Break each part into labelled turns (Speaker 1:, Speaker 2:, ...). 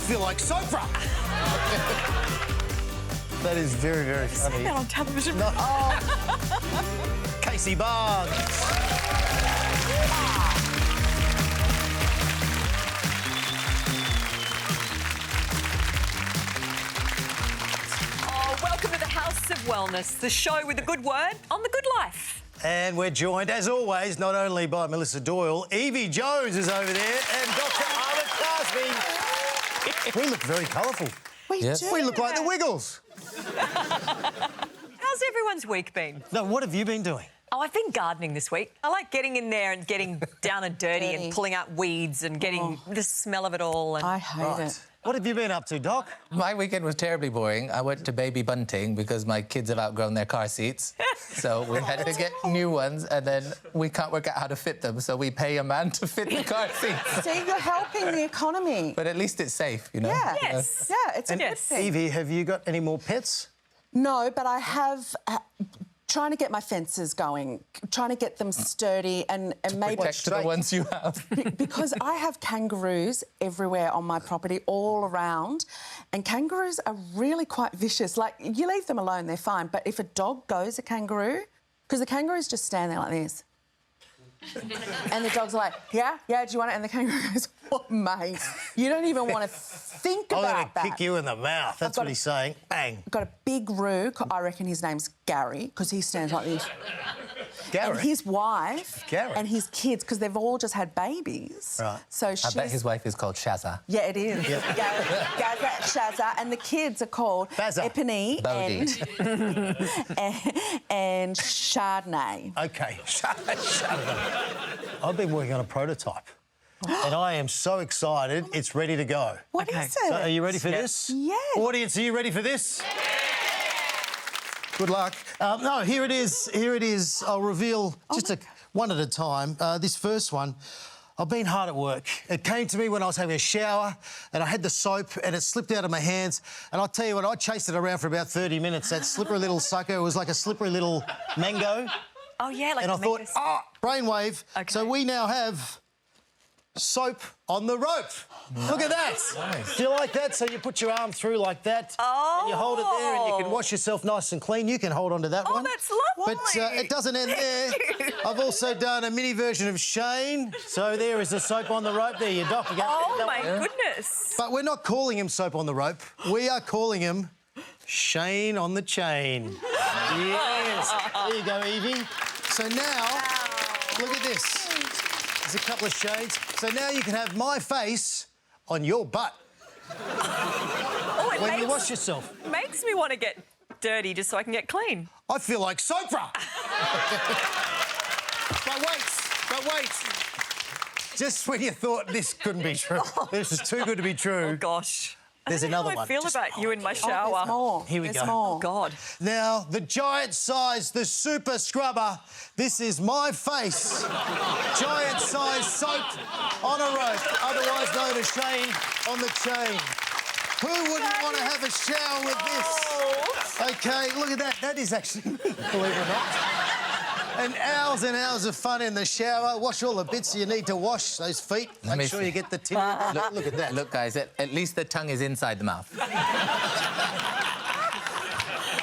Speaker 1: feel like Sopra. That is very, very funny.
Speaker 2: That on television.
Speaker 1: No. Casey Barnes.
Speaker 2: Oh, welcome to the House of Wellness, the show with a good word on the good life.
Speaker 1: And we're joined, as always, not only by Mel Doyle, Yvie Jones is over there, and Dr. Ahmed Kazmi. We look very colourful.
Speaker 3: We do.
Speaker 1: We look like the Wiggles.
Speaker 2: How's everyone's week been?
Speaker 1: No, what have you been doing?
Speaker 2: Oh, I've been gardening this week. I like getting in there and getting down and dirty and pulling out weeds and getting the smell of it all. And
Speaker 3: I hate it.
Speaker 1: What have you been up to, Doc?
Speaker 4: My weekend was terribly boring. I went to baby bunting because my kids have outgrown their car seats. So we had to get new ones, and then we can't work out how to fit them, so we pay a man to fit the car seats.
Speaker 3: See, you're helping the economy.
Speaker 4: But at least it's safe, you know?
Speaker 3: Yeah.
Speaker 2: Yes.
Speaker 3: Yeah, it's a good thing.
Speaker 1: Yvie, have you got any more pets?
Speaker 3: No, but I have... trying to get my fences going, trying to get them sturdy and maybe...
Speaker 4: Protect the ones you have.
Speaker 3: Because I have kangaroos everywhere on my property, all around, and kangaroos are really quite vicious. Like, you leave them alone, they're fine, but if a dog goes a kangaroo, because the kangaroos just stand there like this, and the dogs are like, yeah, do you want it? And the kangaroo goes, what, mate? You don't even want to think about that.
Speaker 1: I'm going to kick you in the mouth. That's what he's saying. Bang.
Speaker 3: I've got a big roo. I reckon his name's Gary, because he stands like this.
Speaker 1: Gary?
Speaker 3: And his wife
Speaker 1: Gary?
Speaker 3: and his kids, because they've all just had babies.
Speaker 1: Right.
Speaker 3: So she's...
Speaker 4: I bet his wife is called Shazza.
Speaker 3: Yeah, it is.
Speaker 1: Yep.
Speaker 3: Gaza, Shazza, and the kids are called
Speaker 1: Bazza.
Speaker 3: Epony and Chardonnay.
Speaker 1: OK, shut up. I've been working on a prototype, and I am so excited. It's ready to go.
Speaker 3: What is it?
Speaker 1: So are you ready for this?
Speaker 3: Yes.
Speaker 1: Audience, are you ready for this? Good luck. No, here it is. Here it is. I'll reveal just one at a time. This first one, I've been hard at work. It came to me when I was having a shower, and I had the soap, and it slipped out of my hands. And I'll tell you what, I chased it around for about 30 minutes. That slippery little sucker, it was like a slippery little mango.
Speaker 2: oh, yeah, like
Speaker 1: And I thought,
Speaker 2: mangoes.
Speaker 1: brainwave.
Speaker 2: Okay.
Speaker 1: So we now have soap on the rope. Look at that.
Speaker 4: Nice.
Speaker 1: Do you like that? So you put your arm through like that, and you hold it there, and you can wash yourself nice and clean. You can hold on to that one.
Speaker 2: Oh, that's lovely.
Speaker 1: But it doesn't end there. I've also done a mini version of Shane. So there is the soap on the rope. There you doc. You
Speaker 2: Oh, my goodness.
Speaker 1: But we're not calling him soap on the rope. We are calling him Shane on the chain. Yes. There you go, Yvie. So now, look at this. There's a couple of shades. So now you can have my face on your butt
Speaker 2: Oh, it
Speaker 1: when you wash yourself.
Speaker 2: makes me want to get dirty just so I can get clean.
Speaker 1: I feel like Sopra. But wait. Just when you thought this couldn't be true, this is too good to be true.
Speaker 2: Oh, gosh.
Speaker 1: There's
Speaker 2: I don't know
Speaker 1: another
Speaker 2: how
Speaker 1: one.
Speaker 2: I feel
Speaker 1: Just
Speaker 2: about you in my shower.
Speaker 3: There's more.
Speaker 1: Here we
Speaker 3: There's
Speaker 1: go.
Speaker 3: more.
Speaker 2: God.
Speaker 1: Now, the giant size, the super scrubber. This is my face. Giant size soap on a rope, otherwise known as Shane on the chain. Who wouldn't want to have a shower with this? OK, look at that. That is actually me, believe it or not. And hours of fun in the shower. Wash all the bits you need to wash, those feet. Make sure you get the tip. Look at that.
Speaker 4: Look, guys, at least the tongue is inside the mouth.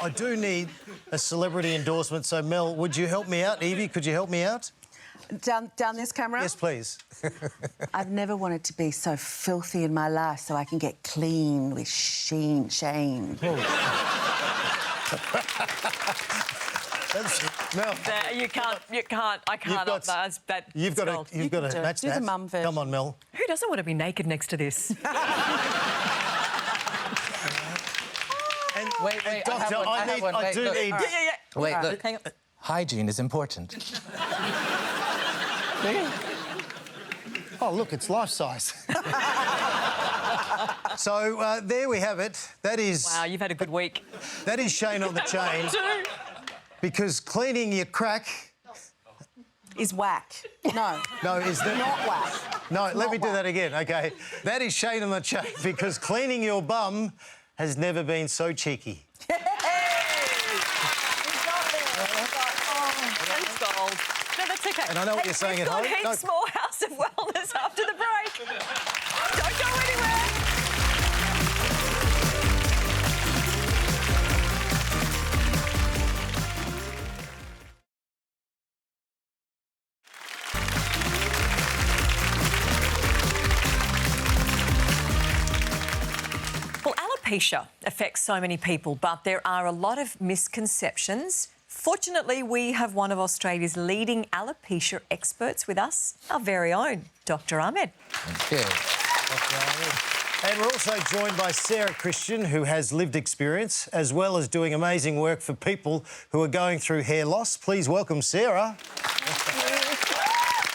Speaker 1: I do need a celebrity endorsement, so Mel, would you help me out? Yvie, could you help me out?
Speaker 3: Down this camera?
Speaker 1: Yes, please.
Speaker 3: I've never wanted to be so filthy in my life so I can get clean with Shane.
Speaker 1: Mel,
Speaker 2: You can't. I can't.
Speaker 1: got-
Speaker 2: that.
Speaker 1: you've got to
Speaker 3: You can
Speaker 1: match
Speaker 3: do
Speaker 1: that.
Speaker 3: the mum version.
Speaker 1: Come on, Mel.
Speaker 2: Who doesn't want to be naked next to this?
Speaker 1: And
Speaker 4: Wait,
Speaker 1: and
Speaker 4: I have
Speaker 1: Doctor,
Speaker 4: one, I have one.
Speaker 1: I
Speaker 4: Wait,
Speaker 1: do
Speaker 4: look.
Speaker 1: need.
Speaker 2: Yeah.
Speaker 4: Wait,
Speaker 3: Right.
Speaker 4: look.
Speaker 3: Hang on.
Speaker 4: Hygiene is important.
Speaker 1: Oh, look, it's life size. So there we have it. That is.
Speaker 2: Wow, you've had a good week.
Speaker 1: That is Shane on the chain. Because cleaning your crack.
Speaker 3: Is whack. No.
Speaker 1: No, is that
Speaker 3: Not whack.
Speaker 1: No, let me do
Speaker 3: whack.
Speaker 1: that again. OK, that is Shane on the chain because cleaning your bum has never been so cheeky.
Speaker 2: Thanks, gold. No, that's OK.
Speaker 1: And I know what you're saying
Speaker 2: we've
Speaker 1: at
Speaker 2: got
Speaker 1: home.
Speaker 2: heaps more House of Wellness after the break. Don't go anywhere. Alopecia affects so many people, but there are a lot of misconceptions. Fortunately, we have one of Australia's leading alopecia experts with us, our very own Dr. Ahmed.
Speaker 4: Thank you.
Speaker 1: Dr. Ahmed. And we're also joined by Sarah Christian, who has lived experience, as well as doing amazing work for people who are going through hair loss. Please welcome Sarah.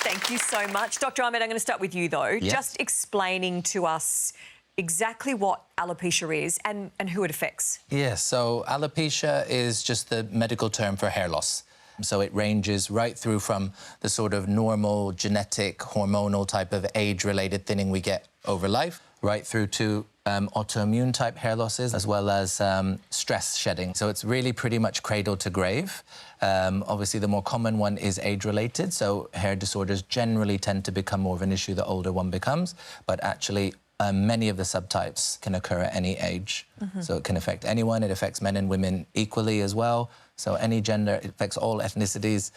Speaker 2: Thank you so much. Dr. Ahmed, I'm going to start with you, though.
Speaker 4: Yes.
Speaker 2: Just explaining to us exactly what alopecia is and who it affects.
Speaker 4: Yes, so alopecia is just the medical term for hair loss. So it ranges right through from the sort of normal genetic hormonal type of age-related thinning we get over life, right through to autoimmune type hair losses, as well as stress shedding. So it's really pretty much cradle to grave. Obviously, the more common one is age-related, so hair disorders generally tend to become more of an issue the older one becomes, but actually many of the subtypes can occur at any age. So it can affect anyone. It affects men and women equally as well. So any gender, it affects all ethnicities,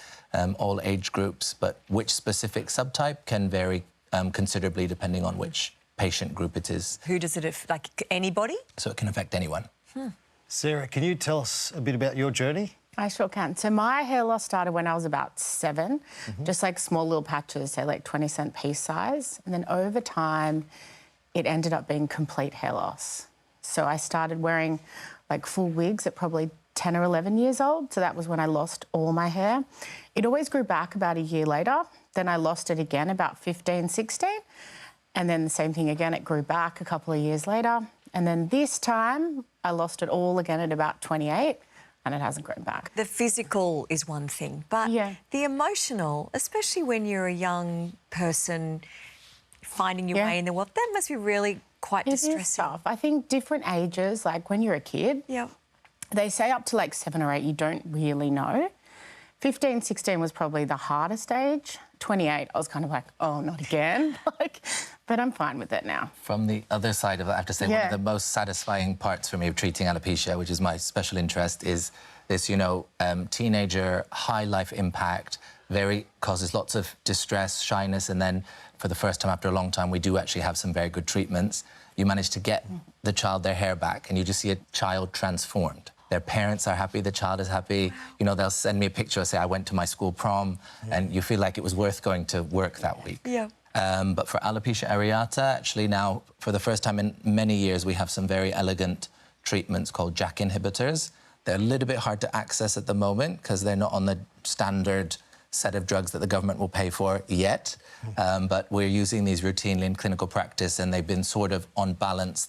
Speaker 4: all age groups, but which specific subtype can vary considerably depending on which patient group it is.
Speaker 2: Who does it affect? Like anybody?
Speaker 4: So it can affect anyone.
Speaker 1: Sarah, can you tell us a bit about your journey?
Speaker 5: I sure can. So my hair loss started when I was about 7, just like small little patches, say like 20-cent piece size. And then over time, it ended up being complete hair loss. So I started wearing like full wigs at probably 10 or 11 years old. So that was when I lost all my hair. It always grew back about a year later. Then I lost it again about 15, 16. And then the same thing again, it grew back a couple of years later. And then this time, I lost it all again at about 28, and it hasn't grown back.
Speaker 2: The physical is one thing, but the emotional, especially when you're a young person finding your way in the world, that must be really quite distressing.
Speaker 5: It is tough. I think different ages, like when you're a kid, they say up to like 7 or 8, you don't really know. 15, 16 was probably the hardest age. 28, I was kind of like, oh, not again. But I'm fine with it now.
Speaker 4: From the other side of it, I have to say one of the most satisfying parts for me of treating alopecia, which is my special interest, is this, you know, teenager, high life impact, causes lots of distress, shyness, and then for the first time after a long time, we do actually have some very good treatments. You manage to get the child their hair back, and you just see a child transformed. Their parents are happy, the child is happy. You know, they'll send me a picture, say, I went to my school prom, and you feel like it was worth going to work that week. But for alopecia areata, actually now, for the first time in many years, we have some very elegant treatments called JAK inhibitors. They're a little bit hard to access at the moment because they're not on the standard set of drugs that the government will pay for yet. But we're using these routinely in clinical practice, and they've been sort of on balance.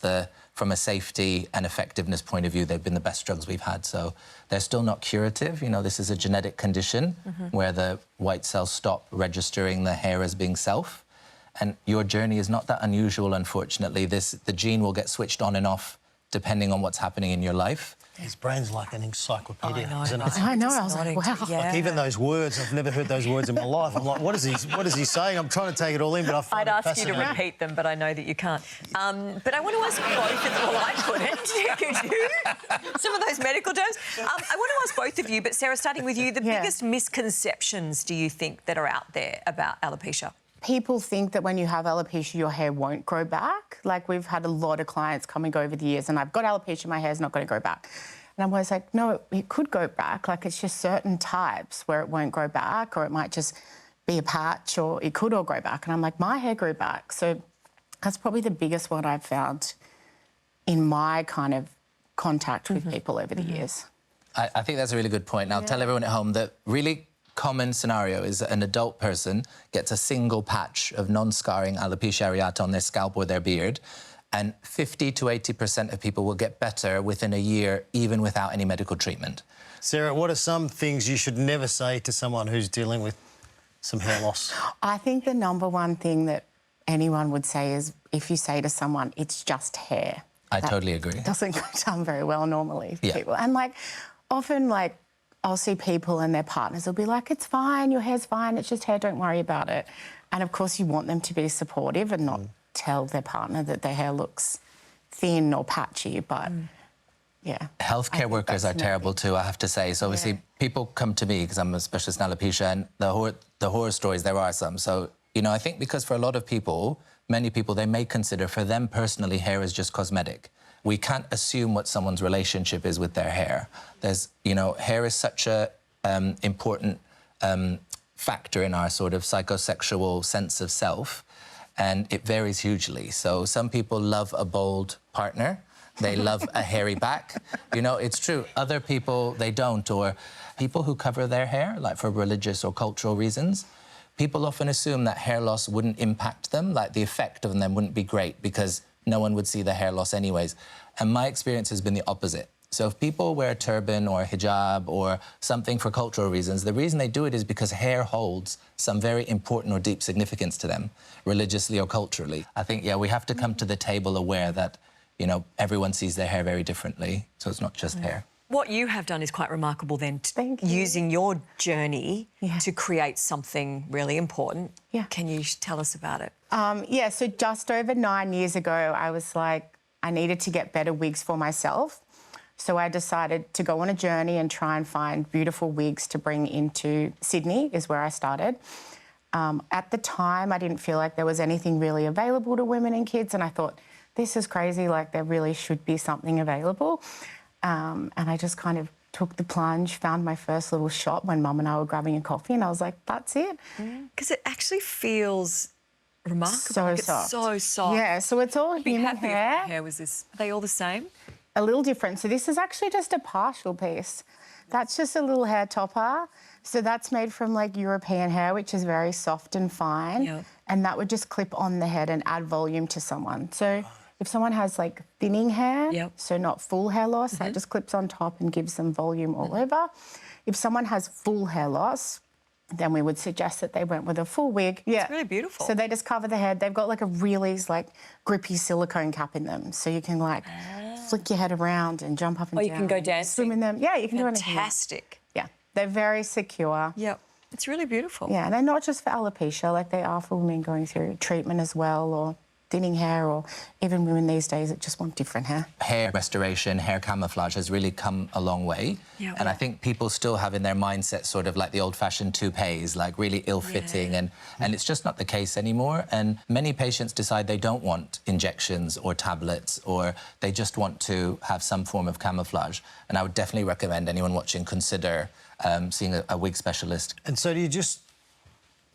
Speaker 4: From a safety and effectiveness point of view, they've been the best drugs we've had. So they're still not curative. You know, this is a genetic condition where the white cells stop registering the hair as being self. And your journey is not that unusual, unfortunately. The gene will get switched on and off depending on what's happening in your life.
Speaker 1: His brain's like an encyclopedia, isn't it?
Speaker 5: I know, I was like, wow.
Speaker 1: Like even those words, I've never heard those words in my life. I'm like, what is he saying? I'm trying to take it all in, but I find
Speaker 2: I'd
Speaker 1: it
Speaker 2: ask you to repeat them, but I know that you can't. But I want to ask both of you. Well, I couldn't. Could you? Some of those medical terms. I want to ask both of you, but Sarah, starting with you, the biggest misconceptions do you think that are out there about alopecia?
Speaker 5: People think that when you have alopecia, your hair won't grow back. Like, we've had a lot of clients coming over the years and I've got alopecia, my hair's not going to grow back. And I'm always like, no, it could go back. Like, it's just certain types where it won't grow back, or it might just be a patch, or it could all grow back. And I'm like, my hair grew back. So that's probably the biggest one I've found in my kind of contact with people over the years.
Speaker 4: I think that's a really good point. And I'll tell everyone at home that really common scenario is that an adult person gets a single patch of non-scarring alopecia areata on their scalp or their beard, and 50 to 80% of people will get better within a year, even without any medical treatment.
Speaker 1: Sarah, what are some things you should never say to someone who's dealing with some hair loss?
Speaker 5: I think the number one thing that anyone would say is if you say to someone, it's just hair.
Speaker 4: I totally agree.
Speaker 5: It doesn't go down very well normally for people. And, like, often, like, I'll see people and their partners will be like, it's fine, your hair's fine, it's just hair, don't worry about it. And, of course, you want them to be supportive and not tell their partner that their hair looks thin or patchy, but,
Speaker 4: Healthcare workers are terrible too, I have to say. So, obviously, people come to me because I'm a specialist in alopecia, and the horror stories, there are some. So, you know, I think because for a lot of people, many people, they may consider for them personally hair is just cosmetic. we can't assume what someone's relationship is with their hair. There's, you know, hair is such a important factor in our sort of psychosexual sense of self, and it varies hugely. So some people love a bold partner. They love a hairy back. You know, it's true. Other people, they don't. Or people who cover their hair, like for religious or cultural reasons, people often assume that hair loss wouldn't impact them, like the effect on them wouldn't be great because no one would see the hair loss anyways. And my experience has been the opposite. So if people wear a turban or a hijab or something for cultural reasons, the reason they do it is because hair holds some very important or deep significance to them, religiously or culturally. I think, yeah, we have to come to the table aware that, you know, everyone sees their hair very differently, so it's not just hair.
Speaker 2: What you have done is quite remarkable then,
Speaker 5: Thank you.
Speaker 2: using your journey to create something really important.
Speaker 5: Yeah.
Speaker 2: Can you tell us about it?
Speaker 5: Yeah, so just over 9 years ago, I was like, I needed to get better wigs for myself. So I decided to go on a journey and try and find beautiful wigs to bring into Sydney, is where I started. At the time, I didn't feel like there was anything really available to women and kids, and I thought, this is crazy, like there really should be something available. And I just kind of took the plunge, found my first little shop when Mum and I were grabbing a coffee, and I was like, that's it.
Speaker 2: Because it actually feels remarkable.
Speaker 5: So
Speaker 2: like
Speaker 5: soft.
Speaker 2: It's so soft.
Speaker 5: Yeah, so it's all
Speaker 2: I'd be
Speaker 5: human
Speaker 2: happy if
Speaker 5: hair.
Speaker 2: my hair was this. Are they all the same?
Speaker 5: A little different. So this is actually just a partial piece. That's just a little hair topper. So that's made from like European hair, which is very soft and fine.
Speaker 2: Yep.
Speaker 5: And that would just clip on the head and add volume to someone. So if someone has like thinning hair, so not full hair loss, that just clips on top and gives them volume all over. If someone has full hair loss, then we would suggest that they went with a full wig. Yeah.
Speaker 2: It's really beautiful.
Speaker 5: So they just cover the head. They've got like a really like grippy silicone cap in them. So you can like flick your head around and jump up and down.
Speaker 2: you can go dancing.
Speaker 5: Swim in them. Yeah, you can do anything.
Speaker 2: Fantastic.
Speaker 5: Yeah. They're very secure.
Speaker 2: Yep. It's really beautiful.
Speaker 5: Yeah, and they're not just for alopecia, like they are for women going through treatment as well, or thinning hair, or even women these days that just want different hair. Hair
Speaker 4: Restoration, hair camouflage has really come a long way.
Speaker 2: Yeah.
Speaker 4: And I think people still have in their mindset sort of like the old-fashioned toupees, like really ill-fitting, and it's just not the case anymore. And many patients decide they don't want injections or tablets, or they just want to have some form of camouflage. And I would definitely recommend anyone watching consider seeing a wig specialist.
Speaker 1: And so do you just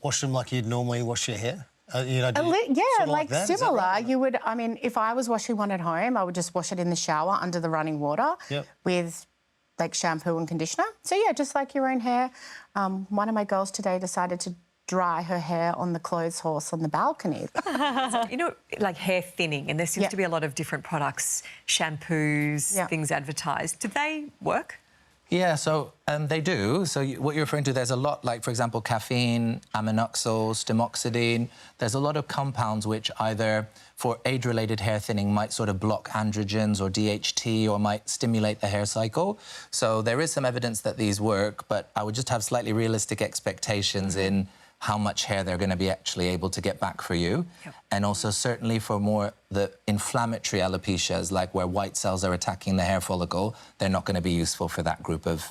Speaker 1: wash them like you'd normally wash your hair? You know,
Speaker 5: yeah,
Speaker 1: sort of
Speaker 5: like
Speaker 1: that? Is that
Speaker 5: similar.
Speaker 1: right?
Speaker 5: You would, I mean, if I was washing one at home, I would just wash it in the shower under the running water with like shampoo and conditioner. So yeah, just like your own hair. One of my girls today decided to dry her hair on the clothes horse on the balcony.
Speaker 2: You know, like hair thinning, and there seems to be a lot of different products, shampoos, things advertised. Do they work?
Speaker 4: Yeah, so they do. So what you're referring to, there's a lot, like, for example, caffeine, aminoxyl, stimoxidine. There's a lot of compounds which either, for age-related hair thinning, might sort of block androgens or DHT, or might stimulate the hair cycle. So there is some evidence that these work, but I would just have slightly realistic expectations in how much hair they're going to be actually able to get back for you. And also certainly for more the inflammatory alopecias, like where white cells are attacking the hair follicle, they're not going to be useful for that group of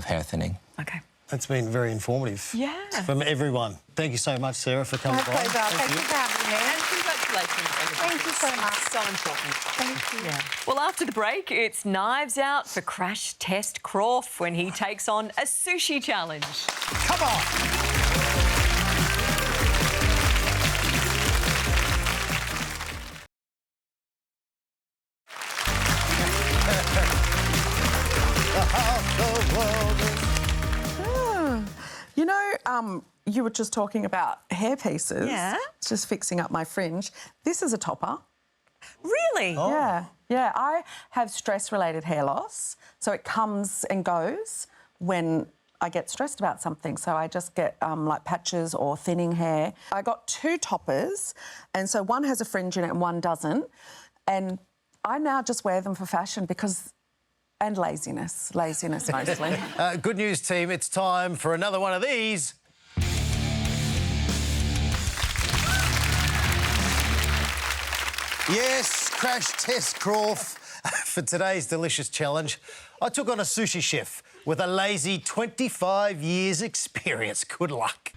Speaker 4: hair thinning.
Speaker 2: OK.
Speaker 1: That's been very informative.
Speaker 2: Yeah.
Speaker 1: From everyone. Thank you so much, Sarah, for coming by.
Speaker 5: My pleasure. Thank you for having me.
Speaker 2: And congratulations, everybody.
Speaker 5: Thank you so much.
Speaker 2: So important.
Speaker 5: Thank you.
Speaker 2: Yeah. Well, after the break, it's knives out for Crash Test Crawford when he takes on a sushi challenge.
Speaker 1: Come on!
Speaker 3: You know, you were just talking about hair pieces.
Speaker 2: Yeah.
Speaker 3: Just fixing up my fringe. This is a topper.
Speaker 2: Really?
Speaker 1: Oh.
Speaker 3: Yeah. Yeah, I have stress-related hair loss, so it comes and goes when I get stressed about something. So I just get like patches or thinning hair. I got 2 toppers, and so one has a fringe in it and one doesn't. And I now just wear them for fashion because... and laziness mostly.
Speaker 1: Good news, team. It's time for another one of these. Yes, Crash Test Crawford. For today's delicious challenge, I took on a sushi chef with a lazy 25 years experience. Good luck.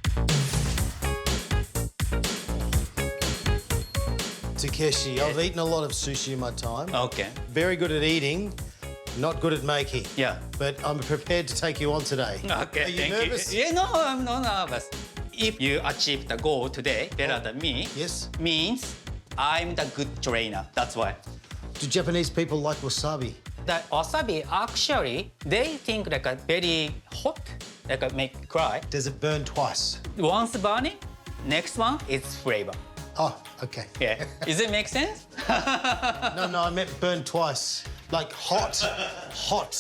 Speaker 1: Takeshi, I've eaten a lot of sushi in my time.
Speaker 6: Okay.
Speaker 1: Very good at eating, not good at making.
Speaker 6: Yeah.
Speaker 1: But I'm prepared to take you on today.
Speaker 6: Okay,
Speaker 1: Are you
Speaker 6: thank
Speaker 1: nervous?
Speaker 6: you. Yeah, no, I'm not nervous. If you achieve the goal today better than me,
Speaker 1: Yes.
Speaker 6: means I'm the good trainer. That's why.
Speaker 1: Do Japanese people like wasabi?
Speaker 6: The wasabi actually they think like a very hot, like a make cry.
Speaker 1: Does it burn twice?
Speaker 6: Once burning, next one is flavor.
Speaker 1: Oh, okay.
Speaker 6: Yeah. Does it make sense?
Speaker 1: No, I meant burn twice. Like hot. Hot.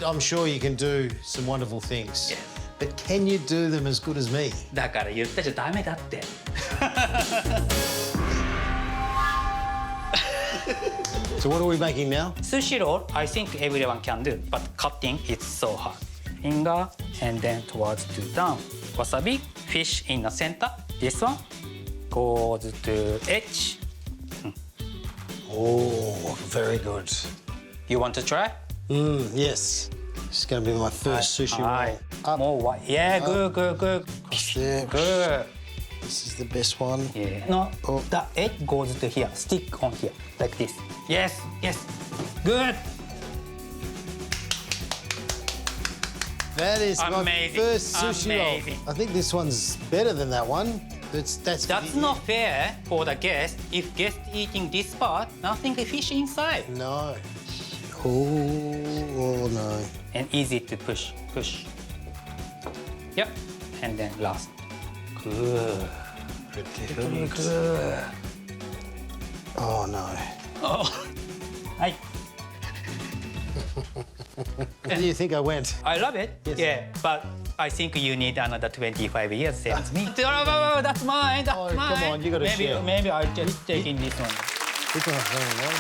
Speaker 1: I'm sure you can do some wonderful things.
Speaker 6: Yeah.
Speaker 1: But can you do them as good as me?
Speaker 6: だから言ったじゃダメだって。
Speaker 1: So what are we making now?
Speaker 6: Sushi roll, I think everyone can do, but cutting is so hard. Finger and then towards to down. Wasabi, fish in the center. This one goes to edge.
Speaker 1: Oh, very good.
Speaker 6: You want to try?
Speaker 1: Yes. This is going to be my first sushi roll. Up,
Speaker 6: More white. Yeah, good.
Speaker 1: across there.
Speaker 6: Good.
Speaker 1: This is the best one.
Speaker 6: Yeah. No,
Speaker 1: Oh.
Speaker 6: the edge goes to here. Stick on here, like this. Yes. Good.
Speaker 1: That is my
Speaker 6: Amazing.
Speaker 1: first sushi
Speaker 6: Amazing.
Speaker 1: roll. I think this one's better than that one. That's
Speaker 6: That's not fair for the guest. If guest eating this part, nothing fish inside.
Speaker 1: No. Oh, no.
Speaker 6: And easy to push. Yep. And then last. Good. Good.
Speaker 1: Oh, no.
Speaker 6: Oh. Hi.
Speaker 1: How do you think I went?
Speaker 6: I love it.
Speaker 1: Yes.
Speaker 6: Yeah, but I think you need another 25 years, same as me. That's mine. That's
Speaker 1: Oh,
Speaker 6: mine.
Speaker 1: come on, you gotta share.
Speaker 6: Maybe I'll just take in this one.
Speaker 1: This one's very well.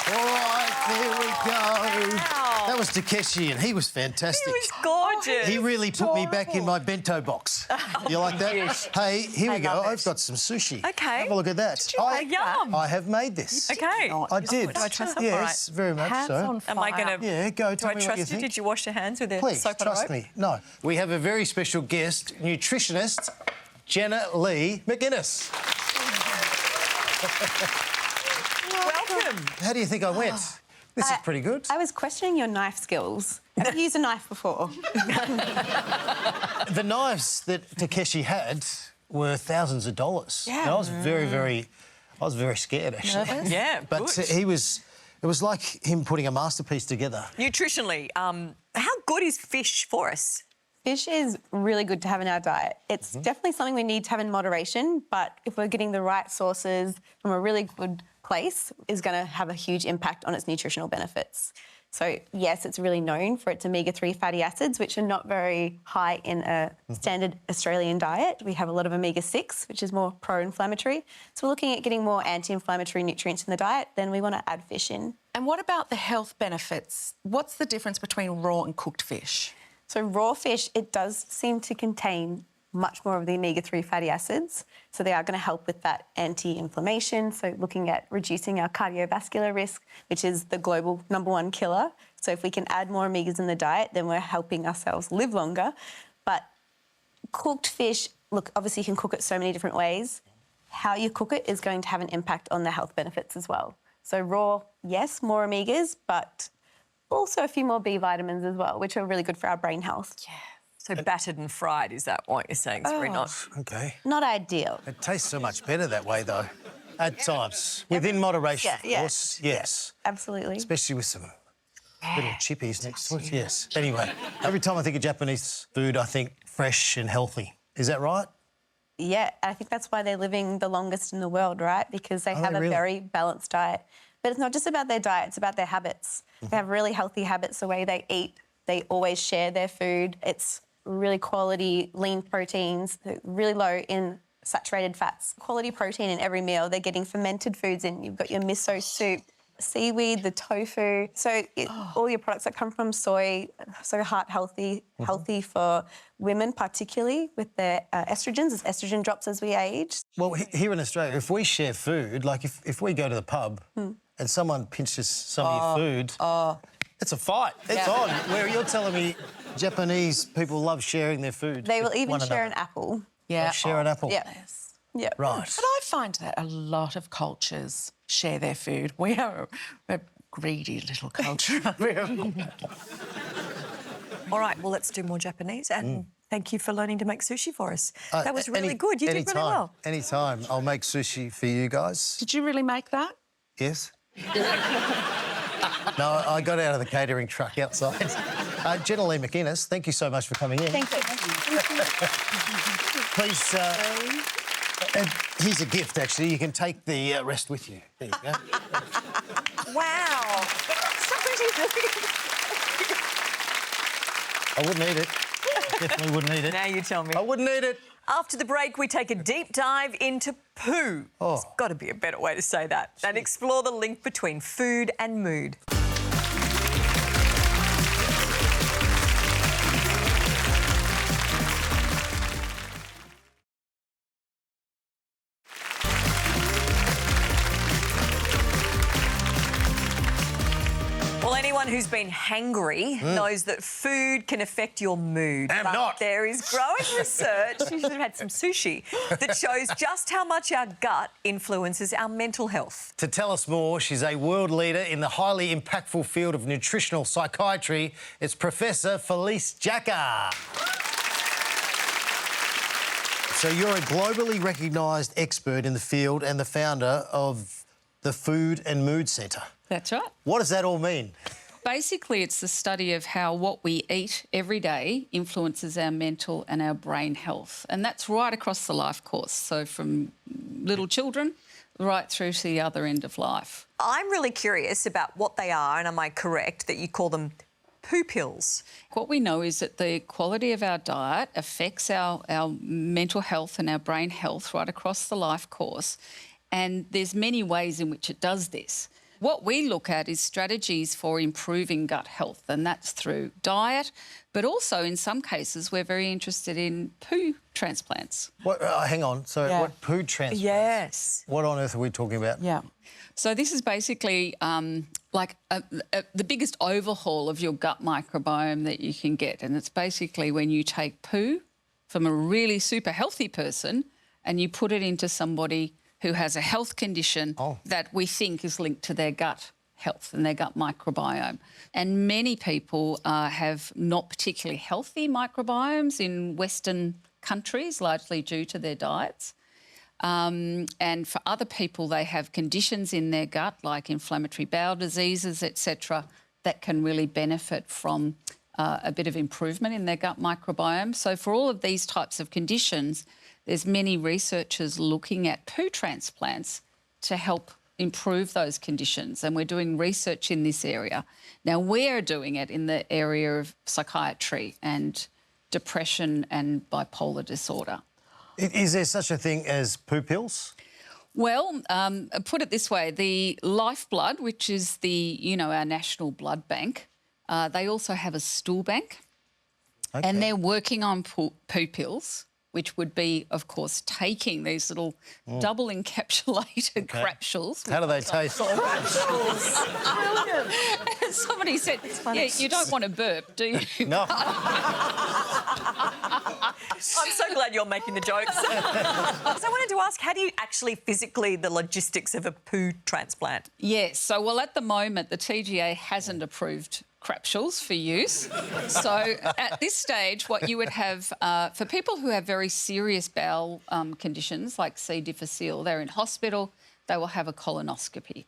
Speaker 1: All right, here we go.
Speaker 2: Wow.
Speaker 1: That was Takeshi, and he was
Speaker 2: He
Speaker 1: fantastic.
Speaker 2: was gorgeous.
Speaker 1: He really put me back in my bento box. You like that?
Speaker 2: Yes.
Speaker 1: Hey, here we go.
Speaker 3: love it.
Speaker 1: I've got some sushi.
Speaker 2: Okay.
Speaker 1: Have a look at that.
Speaker 2: Yum.
Speaker 1: I have made this.
Speaker 2: Okay.
Speaker 1: I did.
Speaker 2: Do I try some?
Speaker 1: Yes, very much
Speaker 3: Hands
Speaker 1: so.
Speaker 3: on fire.
Speaker 2: Am I going to...
Speaker 1: Yeah, go.
Speaker 2: Do
Speaker 1: Tell
Speaker 2: I
Speaker 1: me what you
Speaker 2: trust you?
Speaker 1: think.
Speaker 2: Did you wash your hands with a
Speaker 1: Please,
Speaker 2: soap on a
Speaker 1: trust
Speaker 2: rope?
Speaker 1: me. No. We have a very special guest, nutritionist, Jenna Lee McGuinness.
Speaker 2: Welcome.
Speaker 1: How do you think I went? This is pretty good.
Speaker 7: I was questioning your knife skills. Have you used a knife before?
Speaker 1: The knives that Takeshi had were thousands of dollars.
Speaker 2: Yeah.
Speaker 1: And I was very scared, actually.
Speaker 3: Nervous?
Speaker 2: Yeah,
Speaker 1: But
Speaker 2: good.
Speaker 1: it was like him putting a masterpiece together.
Speaker 2: Nutritionally, how good is fish for us?
Speaker 7: Fish is really good to have in our diet. It's definitely something we need to have in moderation, but if we're getting the right sources from a really good place, is going to have a huge impact on its nutritional benefits. So yes, it's really known for its omega-3 fatty acids, which are not very high in a standard Australian diet. We have a lot of omega-6, which is more pro-inflammatory. So we're looking at getting more anti-inflammatory nutrients in the diet, then we want to add fish in.
Speaker 3: And what about the health benefits? What's the difference between raw and cooked fish?
Speaker 7: So raw fish, it does seem to contain much more of the omega-3 fatty acids. So they are going to help with that anti-inflammation. So looking at reducing our cardiovascular risk, which is the global #1 killer. So if we can add more omegas in the diet, then we're helping ourselves live longer. But cooked fish, look, obviously you can cook it so many different ways. How you cook it is going to have an impact on the health benefits as well. So raw, yes, more omegas, but also a few more B vitamins as well, which are really good for our brain health. Yeah.
Speaker 2: So battered and fried, is that what you're saying? It's very not...
Speaker 1: Okay.
Speaker 7: Not ideal.
Speaker 1: It tastes so much better that way, though. At times. Within moderation,
Speaker 7: Yeah, yeah.
Speaker 1: of course. Yes.
Speaker 7: Absolutely.
Speaker 1: Especially with some little chippies next to it. Yes. Anyway, every time I think of Japanese food, I think fresh and healthy. Is that right?
Speaker 7: Yeah, I think that's why they're living the longest in the world, right? Because they have
Speaker 1: they
Speaker 7: a
Speaker 1: really?
Speaker 7: very balanced diet. But it's not just about their diet, it's about their habits. They have really healthy habits, the way they eat. They always share their food. It's really quality, lean proteins, really low in saturated fats. Quality protein in every meal. They're getting fermented foods in. You've got your miso soup, seaweed, the tofu. So all your products that come from soy, so heart healthy, healthy for women particularly with their estrogens, as estrogen drops as we age.
Speaker 1: Well, here in Australia, if we share food, like if we go to the pub and someone pinches some of your food, it's a fight. It's on. Where you're telling me Japanese people love sharing their food.
Speaker 7: They will
Speaker 1: with
Speaker 7: even
Speaker 1: one
Speaker 7: share
Speaker 1: another.
Speaker 7: an apple.
Speaker 3: Yeah.
Speaker 1: Share an apple.
Speaker 7: Yeah. Yeah.
Speaker 1: Right.
Speaker 3: But I find that a lot of cultures share their food. We are a greedy little culture.
Speaker 2: All right, well, let's do more Japanese. And thank you for learning to make sushi for us. That was really good. You did really well.
Speaker 1: Anytime. I'll make sushi for you guys.
Speaker 3: Did you really make that?
Speaker 1: Yes? No, I got out of the catering truck outside. Jenna Lee McInnes, thank you so much for coming in.
Speaker 7: Thank you.
Speaker 1: Please, and here's a gift, actually. You can take the rest with you. There you go.
Speaker 2: Wow. Somebody really...
Speaker 1: I wouldn't eat it. Definitely wouldn't eat it.
Speaker 2: Now you tell me.
Speaker 1: I wouldn't eat it.
Speaker 2: After the break, we take a deep dive into poo.
Speaker 1: Oh.
Speaker 2: There's got to be a better way to say that. And explore the link between food and mood. Well, anyone who's been hangry knows that food can affect your mood.
Speaker 1: I'm
Speaker 2: But
Speaker 1: not.
Speaker 2: there is growing research, you should have had some sushi, that shows just how much our gut influences our mental health.
Speaker 1: To tell us more, she's a world leader in the highly impactful field of nutritional psychiatry. It's Professor Felice Jacka. So you're a globally recognised expert in the field and the founder of the Food and Mood Centre.
Speaker 8: That's right.
Speaker 1: What does that all mean?
Speaker 8: Basically, it's the study of how what we eat every day influences our mental and our brain health. And that's right across the life course. So from little children right through to the other end of life.
Speaker 2: I'm really curious about what they are, and am I correct that you call them poo pills?
Speaker 8: What we know is that the quality of our diet affects our mental health and our brain health right across the life course. And there's many ways in which it does this. What we look at is strategies for improving gut health, and that's through diet, but also in some cases we're very interested in poo transplants.
Speaker 1: What, hang on. So what poo transplants?
Speaker 2: Yes.
Speaker 1: What on earth are we talking about?
Speaker 3: Yeah.
Speaker 8: So this is basically like the biggest overhaul of your gut microbiome that you can get, and it's basically when you take poo from a really super healthy person and you put it into somebody who has a health condition that we think is linked to their gut health and their gut microbiome. And many people have not particularly healthy microbiomes in Western countries, largely due to their diets. And for other people, they have conditions in their gut like inflammatory bowel diseases, etc., that can really benefit from a bit of improvement in their gut microbiome. So for all of these types of conditions, there's many researchers looking at poo transplants to help improve those conditions, and we're doing research in this area. Now, we're doing it in the area of psychiatry and depression and bipolar disorder.
Speaker 1: Is there such a thing as poo pills?
Speaker 8: Well, put it this way, the Lifeblood, which is our national blood bank, they also have a stool bank, and they're working on poo pills, which would be, of course, taking these little double encapsulated capsules.
Speaker 1: How do they taste?
Speaker 8: Somebody said, yeah, you don't want to burp, do you?
Speaker 1: No.
Speaker 2: I'm so glad you're making the jokes. So I wanted to ask, how do you actually physically, the logistics of a poo transplant?
Speaker 8: Yes, so, well, at the moment, the TGA hasn't approved capsules for use. So at this stage, what you would have, for people who have very serious bowel conditions like C. difficile, they're in hospital, they will have a colonoscopy.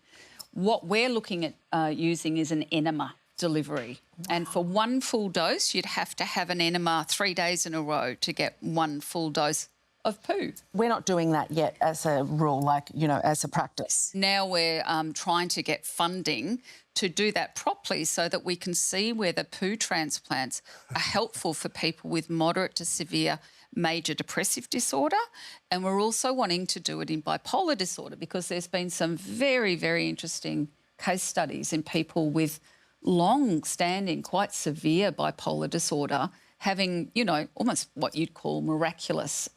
Speaker 8: What we're looking at using is an enema delivery. And for one full dose, you'd have to have an enema 3 days in a row to get one full dose of poo.
Speaker 3: We're not doing that yet as a rule, as a practice.
Speaker 8: Now we're trying to get funding to do that properly so that we can see whether poo transplants are helpful for people with moderate to severe major depressive disorder. And we're also wanting to do it in bipolar disorder because there's been some very, very interesting case studies in people with long-standing, quite severe bipolar disorder having, almost what you'd call miraculous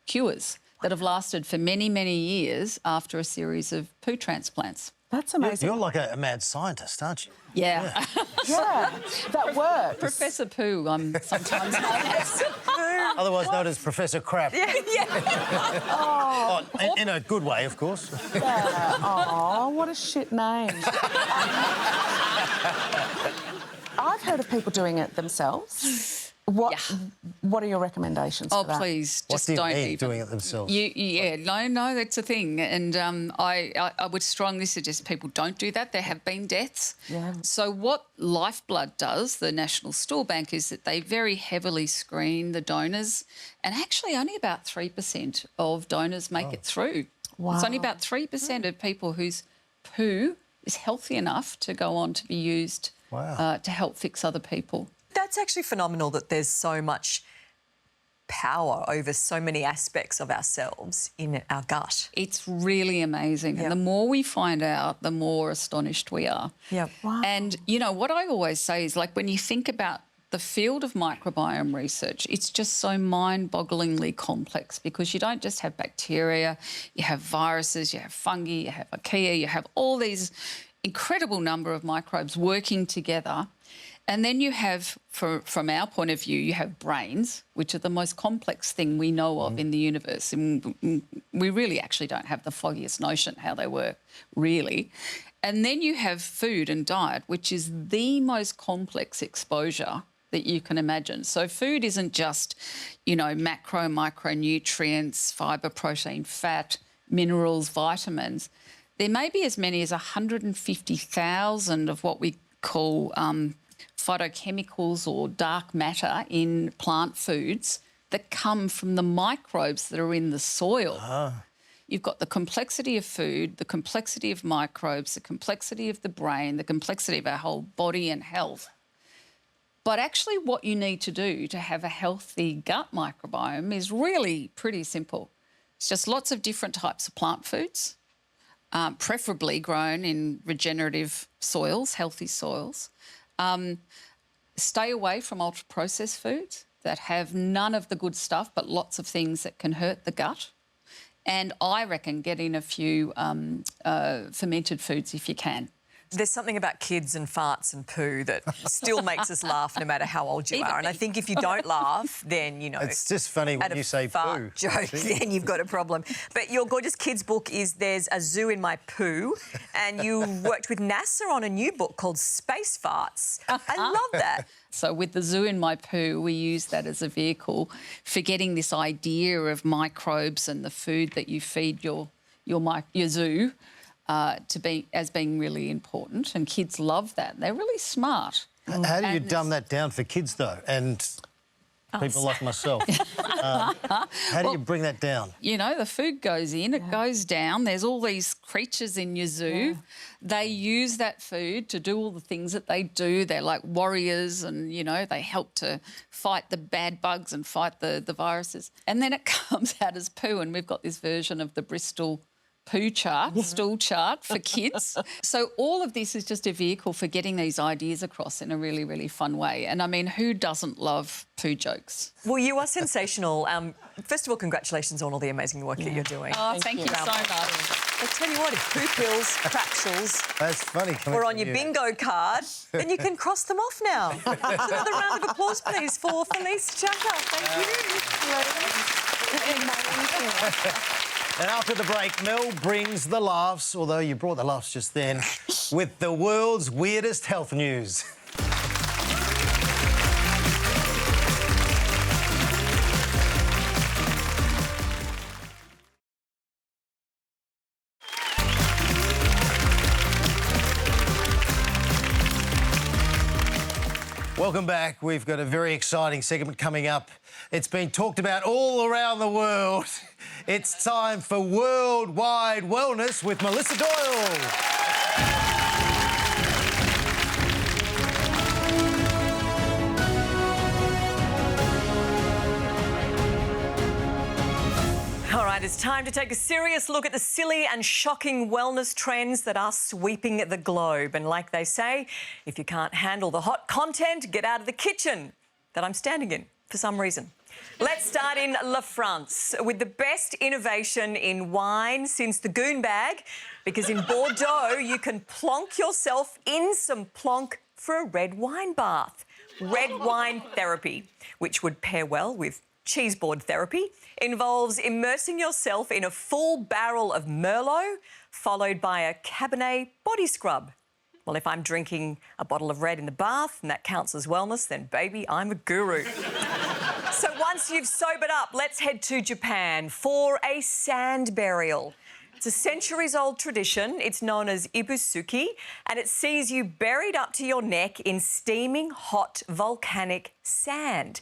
Speaker 8: cures that have lasted for many, many years after a series of poo transplants.
Speaker 3: That's amazing.
Speaker 1: You're like a mad scientist, aren't you?
Speaker 8: Yeah.
Speaker 3: Yeah, that works.
Speaker 8: Professor Pooh, I'm sometimes known as.
Speaker 1: Otherwise known as Professor Crap.
Speaker 2: Yeah.
Speaker 1: Oh, in a good way, of course.
Speaker 3: Yeah. Oh, what a shit name. I've heard of people doing it themselves. What are your recommendations for that?
Speaker 8: Oh, please,
Speaker 1: What
Speaker 8: just
Speaker 1: do you
Speaker 8: don't
Speaker 1: mean,
Speaker 8: even.
Speaker 1: doing it themselves?
Speaker 8: No, that's a thing. And I would strongly suggest people don't do that. There have been deaths.
Speaker 3: Yeah.
Speaker 8: So what Lifeblood does, the National Store Bank, is that they very heavily screen the donors, and actually only about 3% of donors make it through.
Speaker 3: Wow.
Speaker 8: It's only about 3% of people whose poo is healthy enough to go on to be used to help fix other people.
Speaker 2: That's actually phenomenal that there's so much power over so many aspects of ourselves in our gut.
Speaker 8: It's really amazing.
Speaker 2: Yep.
Speaker 8: And the more we find out, the more astonished we are.
Speaker 2: Yep.
Speaker 3: Wow.
Speaker 8: And, you know, what I always say is, like, when you think about the field of microbiome research, it's just so mind-bogglingly complex because you don't just have bacteria, you have viruses, you have fungi, you have archaea, you have all these incredible number of microbes working together. And then you have, from our point of view, you have brains, which are the most complex thing we know of in the universe. And we really actually don't have the foggiest notion how they work, really. And then you have food and diet, which is the most complex exposure that you can imagine. So food isn't just, you know, macro, micronutrients, fibre, protein, fat, minerals, vitamins. There may be as many as 150,000 of what we call phytochemicals or dark matter in plant foods that come from the microbes that are in the soil. You've got the complexity of food, the complexity of microbes, the complexity of the brain, the complexity of our whole body and health. But actually what you need to do to have a healthy gut microbiome is really pretty simple. It's just lots of different types of plant foods, preferably grown in regenerative soils, healthy soils. Stay away from ultra-processed foods that have none of the good stuff but lots of things that can hurt the gut. And I reckon get in a few fermented foods if you can.
Speaker 2: There's something about kids and farts and poo that still makes us laugh no matter how old you are. And I think if you don't laugh, then, you know...
Speaker 1: It's just funny when you say poo.
Speaker 2: Joke, then you've got a problem. But your gorgeous kids' book is There's a Zoo in My Poo, and you worked with NASA on a new book called Space Farts. I love that.
Speaker 8: So with the Zoo in My Poo, we use that as a vehicle for getting this idea of microbes and the food that you feed your zoo as being really important, and kids love that. They're really smart.
Speaker 1: How do you dumb that down for kids, though, and people like myself? How do you bring that down?
Speaker 8: You know, the food goes in, it goes down. There's all these creatures in your zoo. They use that food to do all the things that they do. They're like warriors and, you know, they help to fight the bad bugs and fight the viruses. And then it comes out as poo, and we've got this version of the Bristol poo chart, stool chart for kids. So all of this is just a vehicle for getting these ideas across in a really, really fun way. And I mean, who doesn't love poo jokes?
Speaker 2: Well, you are sensational. First of all, congratulations on all the amazing work that you're doing.
Speaker 8: Oh, thank you so much.
Speaker 2: I tell you what, if poo pills, crapsules,
Speaker 1: That's funny.
Speaker 2: or on your bingo card, then you can cross them off now. Another round of applause, please, for Felice Chaka. Thank you.
Speaker 1: And after the break, Mel brings the laughs, although you brought the laughs just then, with the world's weirdest health news. Welcome back. We've got a very exciting segment coming up. It's been talked about all around the world. It's time for Worldwide Wellness with Melissa Doyle.
Speaker 2: All right, it's time to take a serious look at the silly and shocking wellness trends that are sweeping the globe. And like they say, if you can't handle the hot content, get out of the kitchen that I'm standing in for some reason. Let's start in La France with the best innovation in wine since the goon bag, because in Bordeaux you can plonk yourself in some plonk for a red wine bath. Red wine therapy, which would pair well with cheeseboard therapy, involves immersing yourself in a full barrel of Merlot, followed by a Cabernet body scrub. Well, if I'm drinking a bottle of red in the bath and that counts as wellness, then baby, I'm a guru. So once you've sobered up, let's head to Japan for a sand burial. It's a centuries-old tradition. It's known as ibusuki, and it sees you buried up to your neck in steaming hot volcanic sand.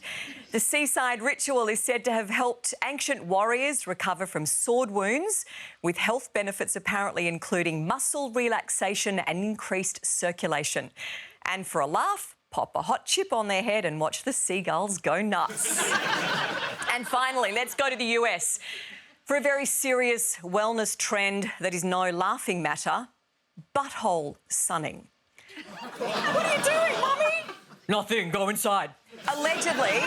Speaker 2: The seaside ritual is said to have helped ancient warriors recover from sword wounds, with health benefits apparently including muscle relaxation and increased circulation. And for a laugh, pop a hot chip on their head and watch the seagulls go nuts. And finally, let's go to the US for a very serious wellness trend that is no laughing matter: butthole sunning. What are you doing, Mummy? Nothing, go inside. Allegedly,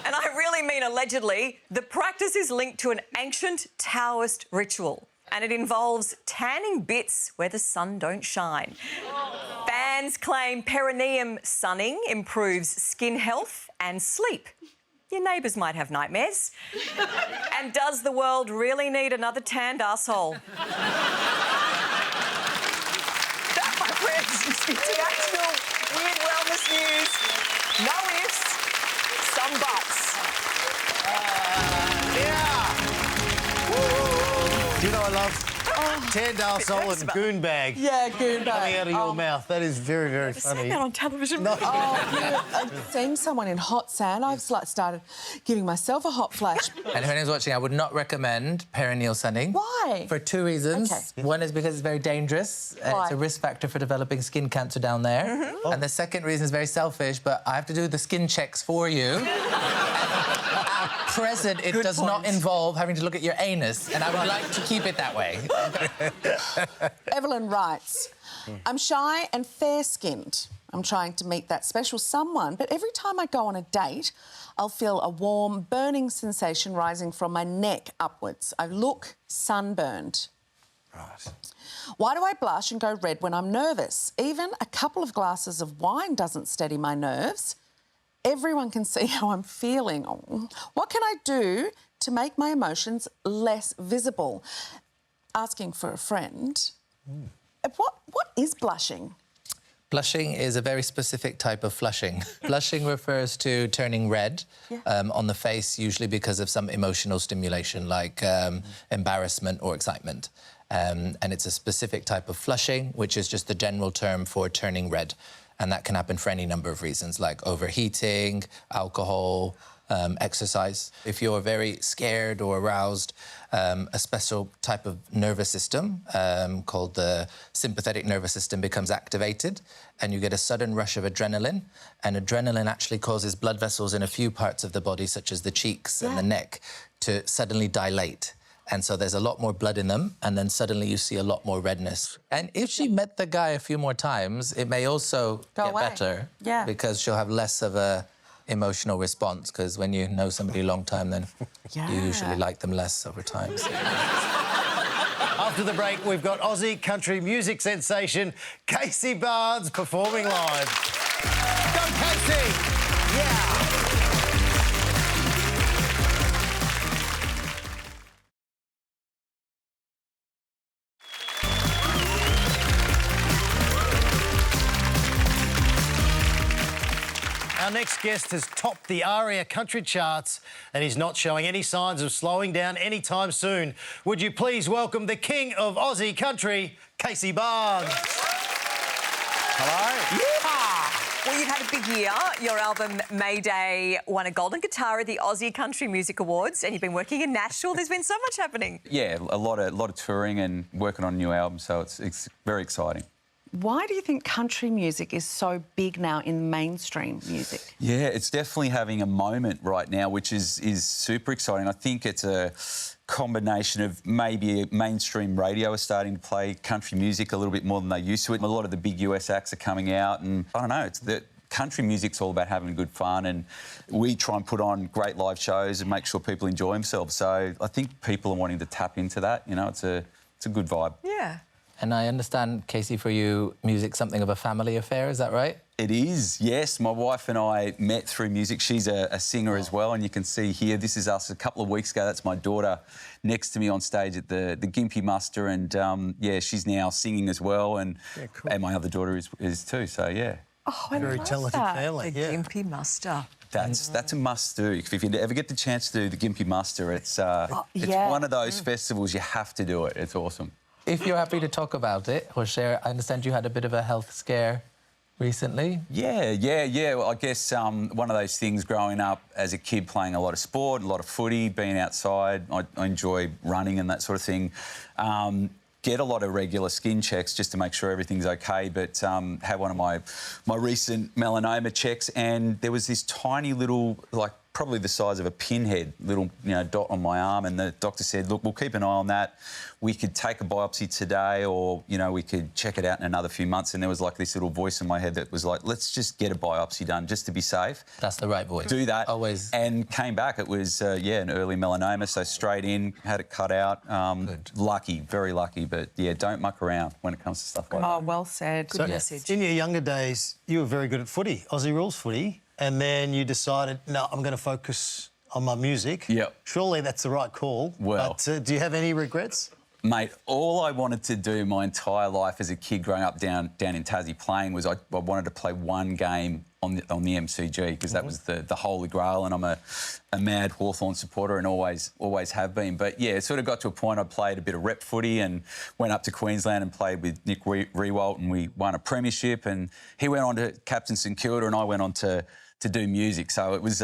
Speaker 2: and I really mean allegedly, the practice is linked to an ancient Taoist ritual, and it involves tanning bits where the sun don't shine. Fans claim perineum sunning improves skin health and sleep. Your neighbours might have nightmares. And does the world really need another tanned arsehole? That, my friends, is international weird wellness news. No ifs, some buts.
Speaker 1: Do you know what I love? Tanned arsehole and goon bag.
Speaker 3: Yeah, goon bag.
Speaker 1: Coming out of your mouth. That is very, very funny.
Speaker 2: That on television.
Speaker 1: No.
Speaker 3: I've seen someone in hot sand. I've started giving myself a hot flash.
Speaker 4: And if anyone's watching, I would not recommend perineal sunning.
Speaker 3: Why?
Speaker 4: For two reasons.
Speaker 3: Okay.
Speaker 4: One is because it's very dangerous. And it's a risk factor for developing skin cancer down there. And the second reason is very selfish, but I have to do the skin checks for you. At present, it does not involve having to look at your anus, and I would like to keep it that way.
Speaker 3: Evelyn writes, I'm shy and fair-skinned. I'm trying to meet that special someone, but every time I go on a date, I'll feel a warm, burning sensation rising from my neck upwards. I look sunburned.
Speaker 1: Right.
Speaker 3: Why do I blush and go red when I'm nervous? Even a couple of glasses of wine doesn't steady my nerves. Everyone can see how I'm feeling. What can I do to make my emotions less visible? Asking for a friend. What is blushing?
Speaker 4: Blushing is a very specific type of flushing. Blushing refers to turning red on the face, usually because of some emotional stimulation, like embarrassment or excitement. And it's a specific type of flushing, which is just the general term for turning red. And that can happen for any number of reasons, like overheating, alcohol, exercise. If you're very scared or aroused, a special type of nervous system called the sympathetic nervous system becomes activated, and you get a sudden rush of adrenaline. And adrenaline actually causes blood vessels in a few parts of the body, such as the cheeks and the neck, to suddenly dilate. And so there's a lot more blood in them, and then suddenly you see a lot more redness. And if she met the guy a few more times, it may also get better, because she'll have less of a emotional response, because when you know somebody a long time, then you usually like them less over time. So.
Speaker 1: After the break, we've got Aussie country music sensation Casey Barnes performing live. Go, Casey! Yeah! Our next guest has topped the ARIA country charts and is not showing any signs of slowing down anytime soon. Would you please welcome the king of Aussie country, Casey Barnes. Hello.
Speaker 2: Yeehaw! Well, you've had a big year. Your album Mayday won a Golden Guitar at the Aussie Country Music Awards, and you've been working in Nashville. There's been so much happening.
Speaker 9: Yeah, a lot of touring and working on a new album, so it's very exciting.
Speaker 3: Why do you think country music is so big now in mainstream music?
Speaker 9: Yeah, it's definitely having a moment right now, which is super exciting. I think it's a combination of maybe mainstream radio is starting to play country music a little bit more than they used to. A lot of the big US acts are coming out, and I don't know, country music's all about having good fun, and we try and put on great live shows and make sure people enjoy themselves. So I think people are wanting to tap into that. You know, it's a good vibe.
Speaker 2: Yeah.
Speaker 4: And I understand, Casey, for you, music's something of a family affair, is that right?
Speaker 9: It is, yes. My wife and I met through music. She's a singer as well, and you can see here, this is us a couple of weeks ago. That's my daughter next to me on stage at the Gympie Muster, and yeah, she's now singing as well, and and my other daughter is too. So yeah.
Speaker 3: Oh, I
Speaker 1: Very
Speaker 3: love
Speaker 1: talented
Speaker 3: that.
Speaker 1: family.
Speaker 2: The
Speaker 1: Yeah.
Speaker 2: Gympie Muster.
Speaker 9: That's a must do. If you ever get the chance to do the Gympie Muster, it's
Speaker 3: yeah.
Speaker 9: one of those festivals you have to do it. It's awesome.
Speaker 4: If you're happy to talk about it or share, I understand you had a bit of a health scare recently.
Speaker 9: Yeah. Well, I guess one of those things growing up as a kid, playing a lot of sport, a lot of footy, being outside. I enjoy running and that sort of thing. Get a lot of regular skin checks just to make sure everything's okay, but had one of my recent melanoma checks, and there was this tiny little, like probably the size of a pinhead, little dot on my arm, and the doctor said, look, we'll keep an eye on that. We could take a biopsy today, or we could check it out in another few months. And there was like this little voice in my head that was like, let's just get a biopsy done just to be safe.
Speaker 4: That's the right voice.
Speaker 9: Do that.
Speaker 4: Always.
Speaker 9: And came back. It was an early melanoma, so straight in, had it cut out.
Speaker 4: Good.
Speaker 9: Lucky, very lucky, but yeah, don't muck around when it comes to stuff like that.
Speaker 3: Oh, well said.
Speaker 2: Good message.
Speaker 1: In your younger days, you were very good at footy, Aussie rules footy, and then you decided, no, I'm going to focus on my music.
Speaker 9: Yep.
Speaker 1: Surely that's the right call.
Speaker 9: Well.
Speaker 1: But do you have any regrets?
Speaker 9: Mate, all I wanted to do my entire life as a kid growing up down in Tassie playing was I wanted to play one game on the MCG, because that was the holy grail, and I'm a mad Hawthorn supporter and always have been. But yeah, it sort of got to a point I played a bit of rep footy and went up to Queensland and played with Nick Riewoldt, and we won a premiership, and he went on to captain St Kilda and I went on to do music. So it was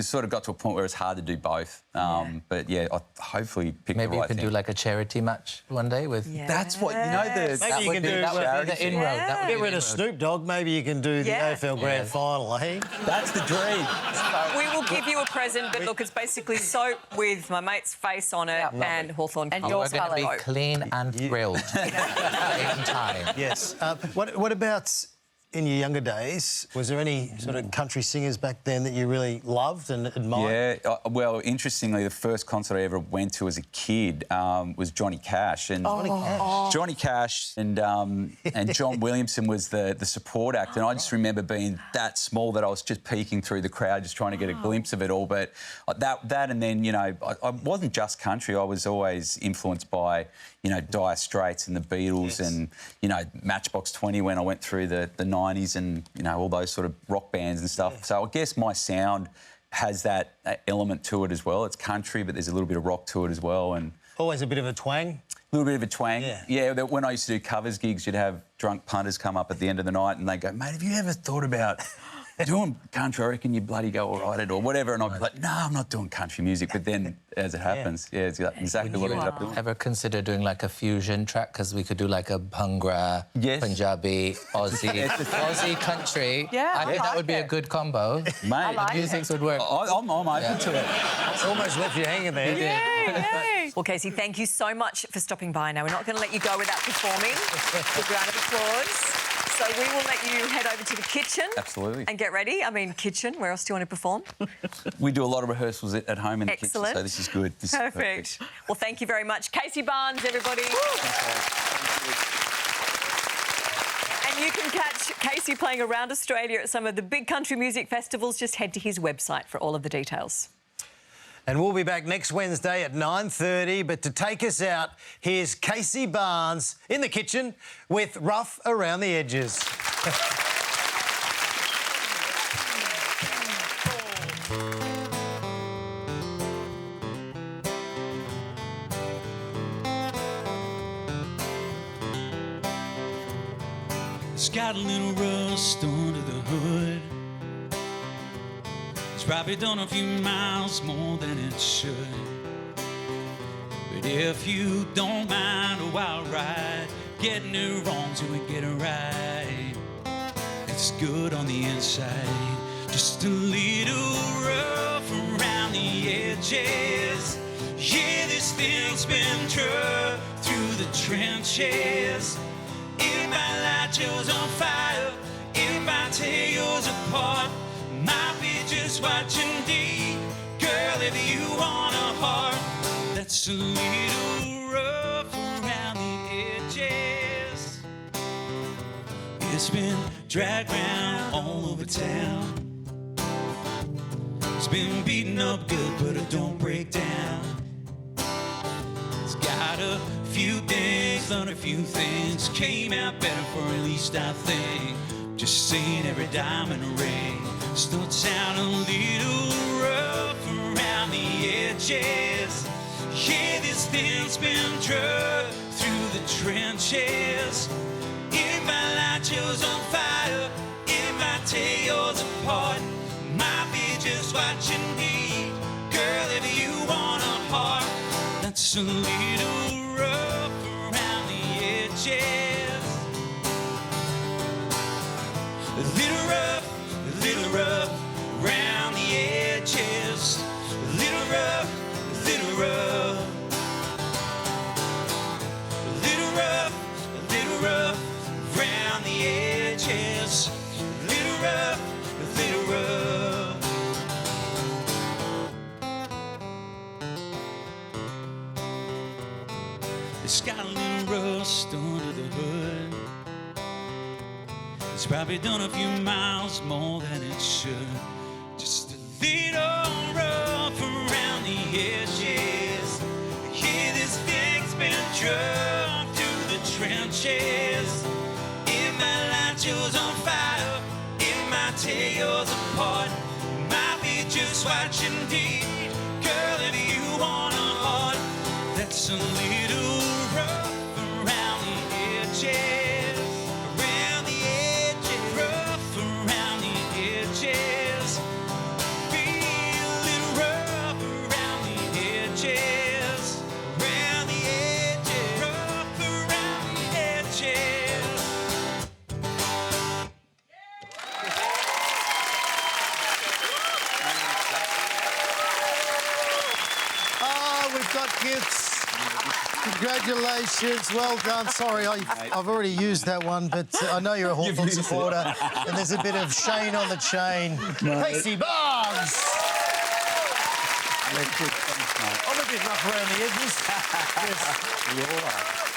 Speaker 9: sort of got to a point where it's hard to do both. But yeah, I hopefully pick the right thing.
Speaker 4: Maybe you can do like a charity match one day with...
Speaker 2: Yeah.
Speaker 9: That's what,
Speaker 1: Maybe you can do
Speaker 4: that would be the inroad. That would
Speaker 1: Get
Speaker 4: be
Speaker 1: rid
Speaker 4: the
Speaker 1: of
Speaker 4: inroad.
Speaker 1: Snoop Dogg. Maybe you can do the
Speaker 2: Yeah.
Speaker 1: AFL Grand Final, eh?
Speaker 9: That's the dream.
Speaker 2: We will give you a present, but look, it's basically soap with my mate's face on it and Hawthorn
Speaker 3: And
Speaker 2: colours.
Speaker 3: your
Speaker 4: We're going to be
Speaker 2: Colour.
Speaker 4: clean and thrilled in time.
Speaker 1: Yes. What about in your younger days? Was there any sort of country singers back then that you really loved and admired?
Speaker 9: Yeah, well, interestingly, the first concert I ever went to as a kid was Johnny Cash. And Johnny Cash and John Williamson was the support act. And I just remember being that small that I was just peeking through the crowd, just trying to get a glimpse of it all. But that and then, I wasn't just country. I was always influenced by, Dire Straits and the Beatles and, Matchbox 20 when I went through the 90s and, all those sort of rock bands and stuff. Yeah. So I guess my sound has that element to it as well. It's country, but there's a little bit of rock to it as well. And
Speaker 1: Always a bit of a twang?
Speaker 9: A little bit of a twang.
Speaker 1: Yeah.
Speaker 9: When I used to do covers gigs, you'd have drunk punters come up at the end of the night and they'd go, mate, have you ever thought about doing country? I reckon you bloody go all right at or whatever. And I'd be like, no, I'm not doing country music. But then as it happens, it's exactly what I ended up doing.
Speaker 4: Ever consider doing like a fusion track? Because we could do like a Bhangra,
Speaker 9: Yes.
Speaker 4: Punjabi, Aussie country.
Speaker 3: Yeah,
Speaker 4: I think
Speaker 3: I
Speaker 4: that would be
Speaker 3: like
Speaker 4: a good combo.
Speaker 9: Mate,
Speaker 3: like
Speaker 4: The music would work.
Speaker 9: I'm open to it.
Speaker 1: Almost left you hanging there.
Speaker 2: Yay. Well, Casey, thank you so much for stopping by. Now, we're not going to let you go without performing. Big round of applause. So we will let you head over to the kitchen.
Speaker 9: Absolutely.
Speaker 2: And get ready. I mean, kitchen, where else do you want to perform?
Speaker 9: We do a lot of rehorsals at home in the kitchen,
Speaker 2: Excellent.
Speaker 9: so this is good. This is
Speaker 2: Perfect. Well, thank you very much. Casey Barnes, everybody. And you can catch Casey playing around Australia at some of the big country music festivals. Just head to his website for all of the details.
Speaker 1: And we'll be back next Wednesday at 9:30. But to take us out, here's Casey Barnes in the kitchen with Rough Around the Edges.
Speaker 10: It's got a little rust under the hood. It's probably done a few miles more than it should. But if you don't mind a wild ride, getting it wrong till we get it right, it's good on the inside. Just a little rough around the edges. Yeah, this thing's been tough through the trenches. If my light shows on fire, if I might tear yours apart. Might be just what you need. Girl, if you want a heart that's a little rough around the edges. It's been dragged round all over town. It's been beaten up good, but it don't break down. It's got a few things, done a few things, came out better for at least I think. Just saying every diamond ring starts out a little rough around the edges. Yeah, this thing's been drugged through the trenches. If my light yours on fire, if I tear yours apart, might be just what you need. Girl, if you want a heart that's a little rough around the edges. A little rough around the edges. A little rough, around the edges. A little rough. It's got a little rust under the hood. It's probably done a few miles more than it should. Just a little rough around the edges. Yeah, this thing's been drugged through the trenches. If my light yours on fire, it might tear yours apart. It might be just what you need. Girl, if you want a heart that's a little rough around the edges. Around the edges. Rough around the edges. Be a little rough around the edges. Around the edges. Rough around the edges.
Speaker 1: Oh, we've got gifts. Congratulations, well done. Sorry, I've already used that one, but I know you're a Hawthorn supporter, and there's a bit of Shane on the chain. Casey Barnes! I'm a bit rough around the edges. Yes.
Speaker 9: You all are.